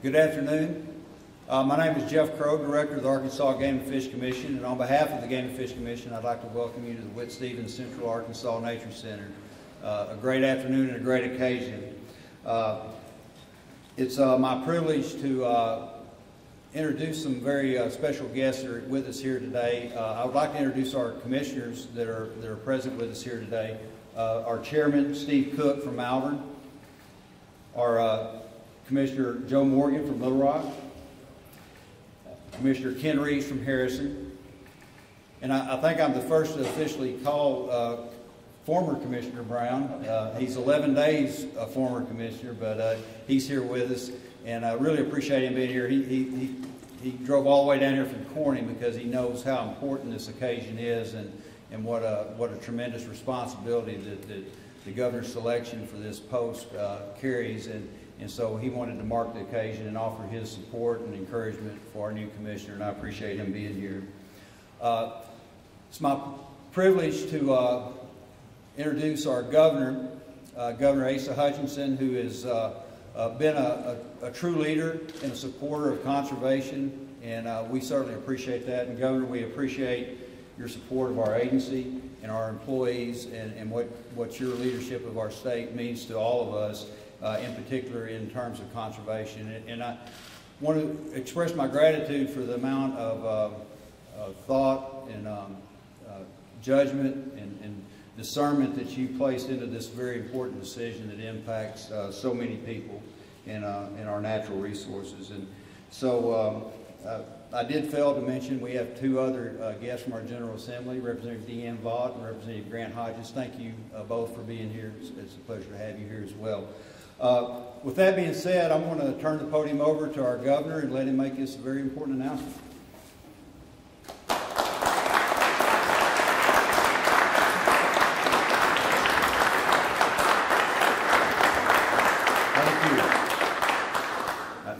Good afternoon. My name is Jeff Crow, Director of the Arkansas Game and Fish Commission, and on behalf of the Game and Fish Commission, I'd like to welcome you to the Whit Stevens Central Arkansas Nature Center. A great afternoon and a great occasion. It's my privilege to introduce some very special guests that are with us here today. I would like to introduce our commissioners that are present with us here today. Our Chairman, Steve Cook from Malvern, our Commissioner Joe Morgan from Little Rock, Commissioner Ken Reeves from Harrison, and I think I'm the first to officially call former Commissioner Brown. He's 11 days a former commissioner, but he's here with us, and I really appreciate him being here. He drove all the way down here from Corning because he knows how important this occasion is, and what a tremendous responsibility that the governor's selection for this post carries, and so he wanted to mark the occasion and offer his support and encouragement for our new commissioner, and I appreciate him being here. It's my privilege to introduce our governor, Governor Asa Hutchinson, who has been a true leader and a supporter of conservation, and we certainly appreciate that. And Governor, we appreciate your support of our agency and our employees, and what your leadership of our state means to all of us, in particular in terms of conservation. And I want to express my gratitude for the amount of thought and judgment and discernment that you placed into this very important decision that impacts so many people in our natural resources. And so I did fail to mention we have two other guests from our General Assembly, Representative Deanne Vaught and Representative Grant Hodges. Thank you both for being here. It's a pleasure to have you here as well. With that being said, I'm going to turn the podium over to our governor and let him make this very important announcement.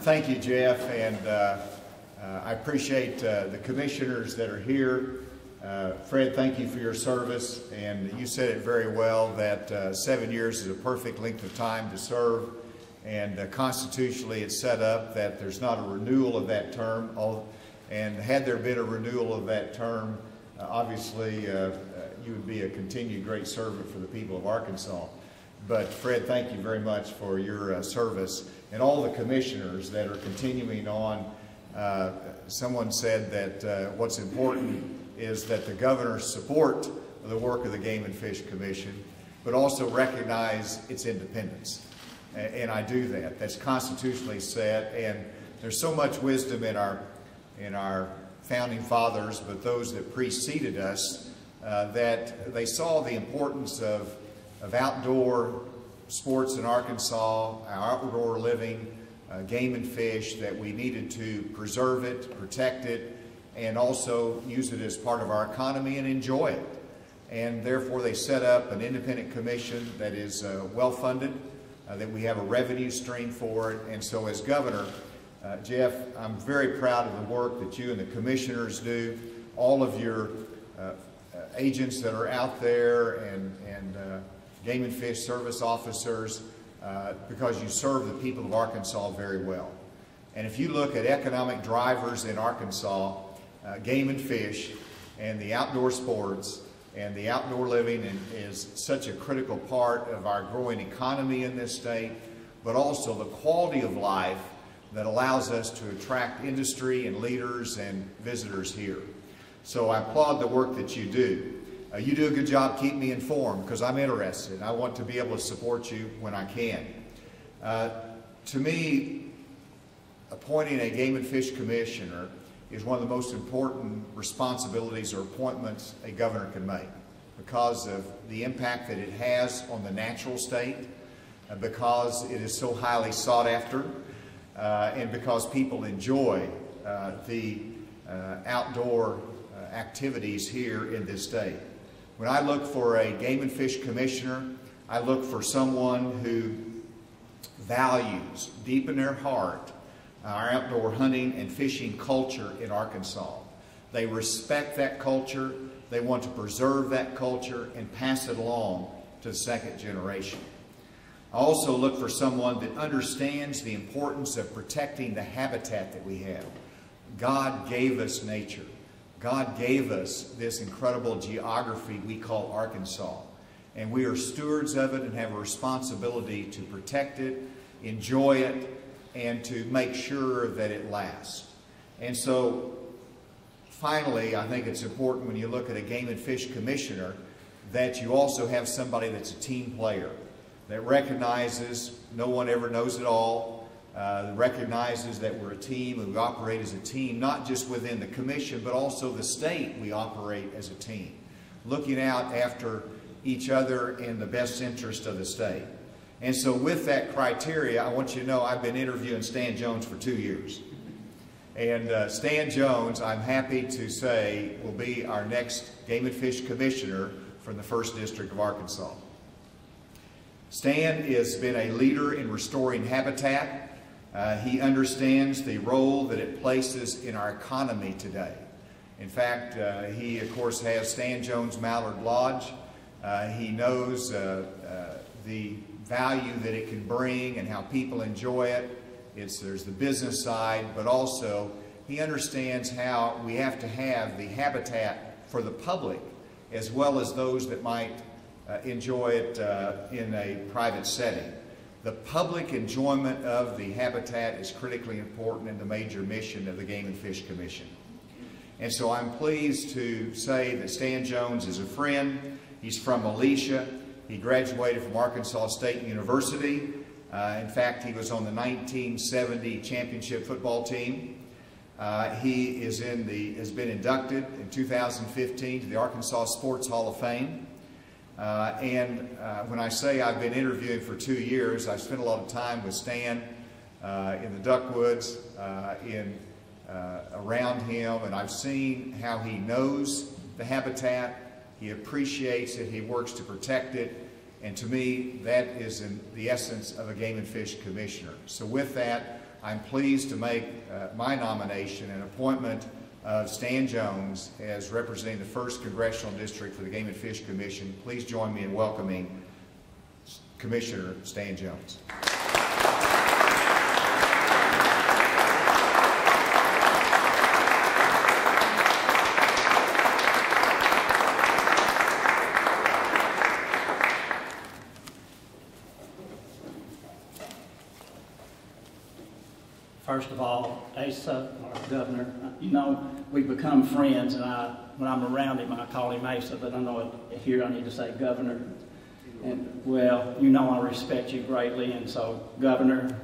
Thank you, Jeff, and I appreciate the commissioners that are here. Fred, thank you for your service, and you said it very well that 7 years is a perfect length of time to serve, and constitutionally it's set up that there's not a renewal of that term, and had there been a renewal of that term, obviously you would be a continued great servant for the people of Arkansas. But Fred, thank you very much for your service, and all the commissioners that are continuing on. Someone said that what's important is that the governor support the work of the Game and Fish Commission, but also recognize its independence. And I do that. That's constitutionally set, and there's so much wisdom in our founding fathers, but those that preceded us, that they saw the importance of outdoor sports in Arkansas, our outdoor living, game and fish, that we needed to preserve it, protect it, and also use it as part of our economy and enjoy it. And therefore they set up an independent commission that is well-funded, that we have a revenue stream for it. And so as governor, Jeff, I'm very proud of the work that you and the commissioners do, all of your agents that are out there, and Game and Fish Service officers, because you serve the people of Arkansas very well. And if you look at economic drivers in Arkansas, game and fish and the outdoor sports and the outdoor living is such a critical part of our growing economy in this state, but also the quality of life that allows us to attract industry and leaders and visitors here. So I applaud the work that you do. You do a good job keeping me informed because I'm interested. I want to be able to support you when I can. To me, appointing a Game and Fish Commissioner is one of the most important responsibilities or appointments a governor can make because of the impact that it has on the natural state, because it is so highly sought after, and because people enjoy the outdoor activities here in this state. When I look for a Game and Fish Commissioner, I look for someone who values deep in their heart our outdoor hunting and fishing culture in Arkansas. They respect that culture, they want to preserve that culture and pass it along to the second generation. I also look for someone that understands the importance of protecting the habitat that we have. God gave us nature. God gave us this incredible geography we call Arkansas. And we are stewards of it and have a responsibility to protect it, enjoy it, and to make sure that it lasts. And so, finally, I think it's important when you look at a Game and Fish Commissioner that you also have somebody that's a team player, that recognizes no one ever knows it all, recognizes that we're a team and we operate as a team, not just within the commission, but also the state we operate as a team, looking out after each other in the best interest of the state. And so with that criteria, I want you to know I've been interviewing Stan Jones for 2 years. And Stan Jones, I'm happy to say, will be our next Game and Fish Commissioner from the 1st District of Arkansas. Stan has been a leader in restoring habitat. He understands the role that it places in our economy today. In fact, he, of course, has Stan Jones Mallard Lodge. He knows the value that it can bring and how people enjoy it. There's the business side, but also he understands how we have to have the habitat for the public as well as those that might enjoy it in a private setting. The public enjoyment of the habitat is critically important in the major mission of the Game and Fish Commission. And so I'm pleased to say that Stan Jones is a friend. He's from Alicia. He graduated from Arkansas State University. In fact, he was on the 1970 championship football team. He has been inducted in 2015 to the Arkansas Sports Hall of Fame. When I say I've been interviewing for 2 years, I've spent a lot of time with Stan in the Duckwoods, around him, and I've seen how he knows the habitat, he appreciates it, he works to protect it, and to me, that is in the essence of a Game and Fish Commissioner. So with that, I'm pleased to make my nomination and appointment of Stan Jones as representing the 1st Congressional District for the Game and Fish Commission. Please join me in welcoming Commissioner Stan Jones. First of all, Asa, our governor, you know, we've become friends, and when I'm around him, I call him Asa, but I know here I need to say governor. And, well, you know I respect you greatly, and so, Governor,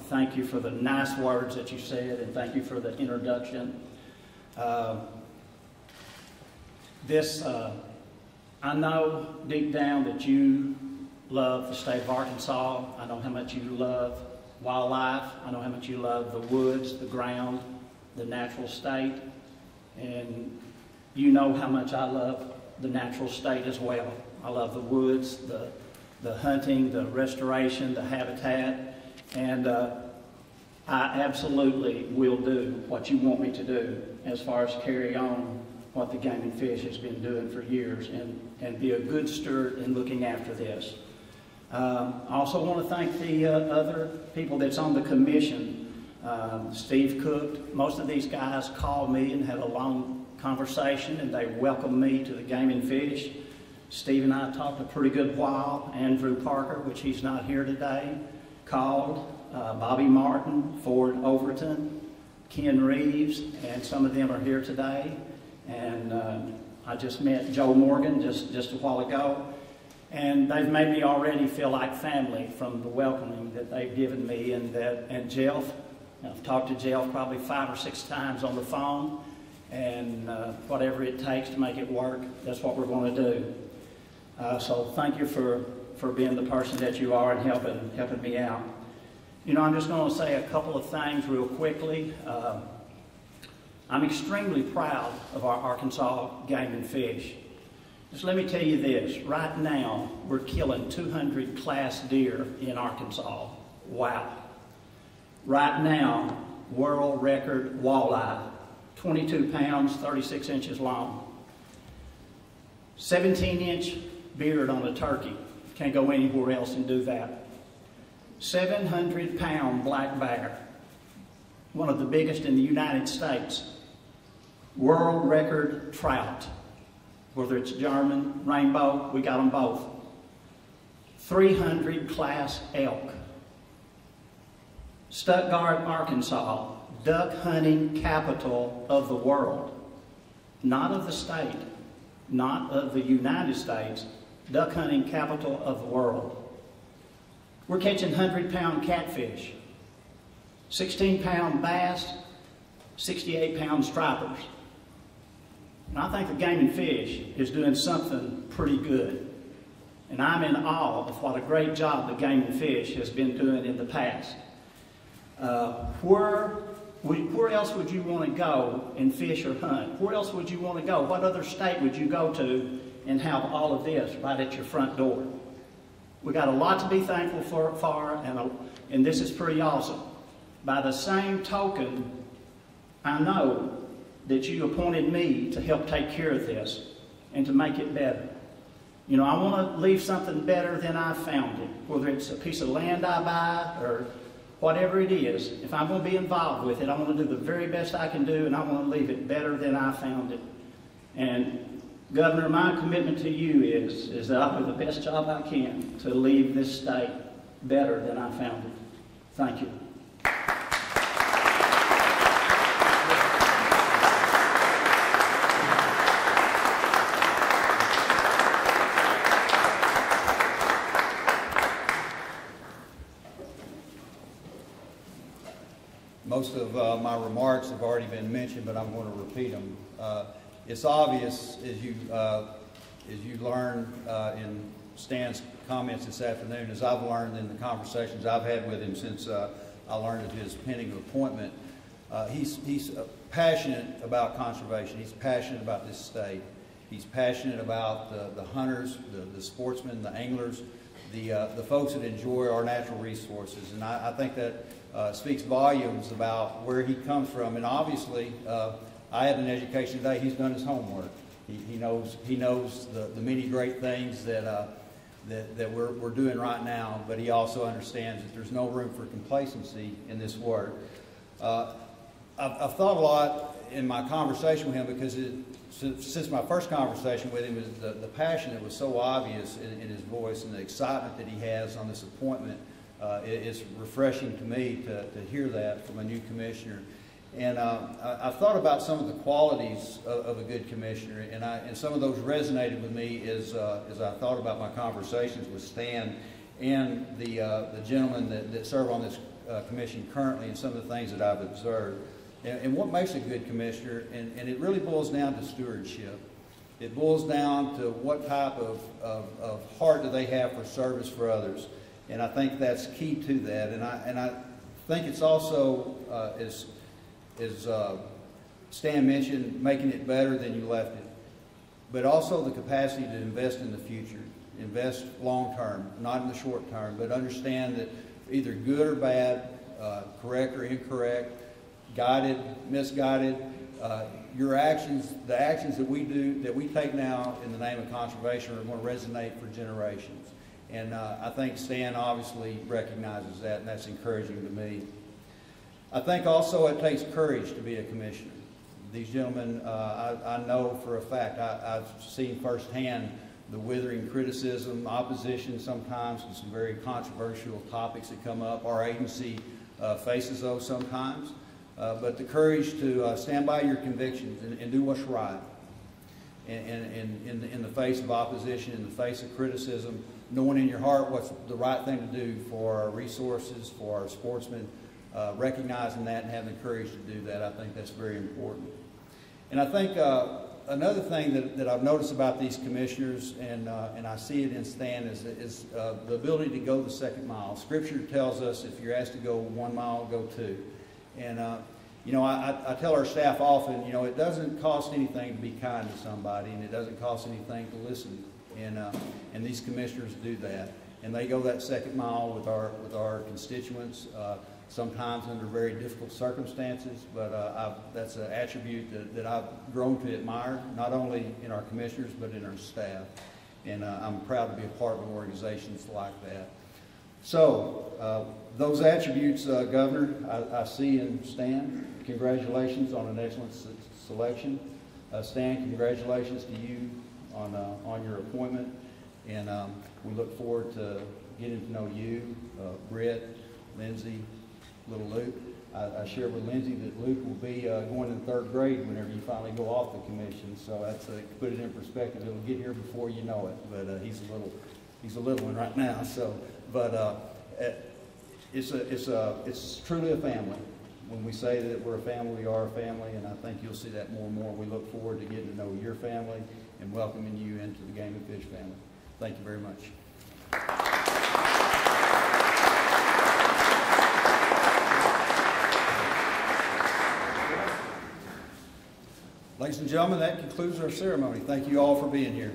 thank you for the nice words that you said, and thank you for the introduction. I know deep down that you love the state of Arkansas. I know how much you love wildlife. I know how much you love the woods, the ground, the natural state, and you know how much I love the natural state as well. I love the woods, the hunting, the restoration, the habitat, and I absolutely will do what you want me to do as far as carry on what the Game and Fish has been doing for years and be a good steward in looking after this. I also want to thank the other people that's on the commission. Steve Cook, most of these guys called me and had a long conversation, and they welcomed me to the Game and Fish. Steve and I talked a pretty good while. Andrew Parker, which he's not here today, called. Bobby Martin, Ford Overton, Ken Reeves, and some of them are here today. And I just met Joe Morgan just a while ago. And they've made me already feel like family from the welcoming that they've given me. And Jeff, I've talked to Jeff probably 5 or 6 times on the phone. And whatever it takes to make it work, that's what we're going to do. So thank you for being the person that you are and helping me out. You know, I'm just going to say a couple of things real quickly. I'm extremely proud of our Arkansas Game and Fish. Just let me tell you this, right now we're killing 200 class deer in Arkansas. Wow. Right now, world record walleye, 22 pounds, 36 inches long. 17-inch beard on a turkey. Can't go anywhere else and do that. 700-pound black bear, one of the biggest in the United States. World record trout, whether it's German, rainbow, we got them both. 300 class elk. Stuttgart, Arkansas, duck hunting capital of the world. Not of the state, not of the United States, duck hunting capital of the world. We're catching 100-pound catfish, 16-pound bass, 68-pound stripers. And I think the Game and Fish is doing something pretty good. And I'm in awe of what a great job the Game and Fish has been doing in the past. Where else would you want to go and fish or hunt? Where else would you want to go? What other state would you go to and have all of this right at your front door? We got a lot to be thankful for and this is pretty awesome. By the same token, I know that you appointed me to help take care of this and to make it better. You know, I want to leave something better than I found it, whether it's a piece of land I buy or whatever it is. If I'm going to be involved with it, I want to do the very best I can do, and I want to leave it better than I found it. And Governor, my commitment to you is that I'll do the best job I can to leave this state better than I found it. Thank you. Most of my remarks have already been mentioned, but I'm going to repeat them. It's obvious, as you learn in Stan's comments this afternoon, as I've learned in the conversations I've had with him since I learned of his pending appointment, he's passionate about conservation. He's passionate about this state. He's passionate about the hunters, the sportsmen, the anglers, the folks that enjoy our natural resources. And I think that speaks volumes about where he comes from. And obviously, I had an education today. He's done his homework. He knows the many great things that we're doing right now, but he also understands that there's no room for complacency in this work. I've thought a lot in my conversation with him because since my first conversation with him, the passion that was so obvious in his voice and the excitement that he has on this appointment. It's refreshing to me to hear that from a new commissioner. And I've thought about some of the qualities of a good commissioner, and some of those resonated with me as I thought about my conversations with Stan and the gentlemen that serve on this commission currently, and some of the things that I've observed. And what makes a good commissioner, and it really boils down to stewardship. It boils down to what type of heart do they have for service for others. And I think that's key to that. And I think it's also, as Stan mentioned, making it better than you left it. But also the capacity to invest in the future, invest long term, not in the short term, but understand that either good or bad, correct or incorrect, guided, misguided, your actions, the actions that we do, that we take now in the name of conservation are going to resonate for generations. And I think Stan obviously recognizes that, and that's encouraging to me. I think also it takes courage to be a commissioner. These gentlemen, I know for a fact, I've seen firsthand the withering criticism, opposition sometimes to some very controversial topics that come up. Our agency faces those sometimes. But the courage to stand by your convictions and do what's right. And in the face of opposition, in the face of criticism, knowing in your heart what's the right thing to do for our resources, for our sportsmen, recognizing that and having the courage to do that, I think that's very important. And I think another thing that I've noticed about these commissioners, and I see it in Stan, is the ability to go the second mile. Scripture tells us if you're asked to go 1 mile, go 2. And, you know, I tell our staff often, you know, it doesn't cost anything to be kind to somebody, and it doesn't cost anything to listen. And these commissioners do that. And they go that second mile with our constituents, sometimes under very difficult circumstances, but that's an attribute that I've grown to admire, not only in our commissioners, but in our staff. And I'm proud to be a part of organizations like that. So, those attributes, Governor, I see in Stan. Congratulations on an excellent selection. Stan, congratulations to you on your appointment. And we look forward to getting to know you, Britt, Lindsay, little Luke. I shared with Lindsay that Luke will be going in third grade whenever you finally go off the commission. So that's to put it in perspective. It'll get here before you know it. But he's a little one right now. So, but it's truly a family. When we say that we're a family, we are a family, and I think you'll see that more and more. We look forward to getting to know your family and welcoming you into the Game and Fish family. Thank you very much. Ladies and gentlemen, that concludes our ceremony. Thank you all for being here.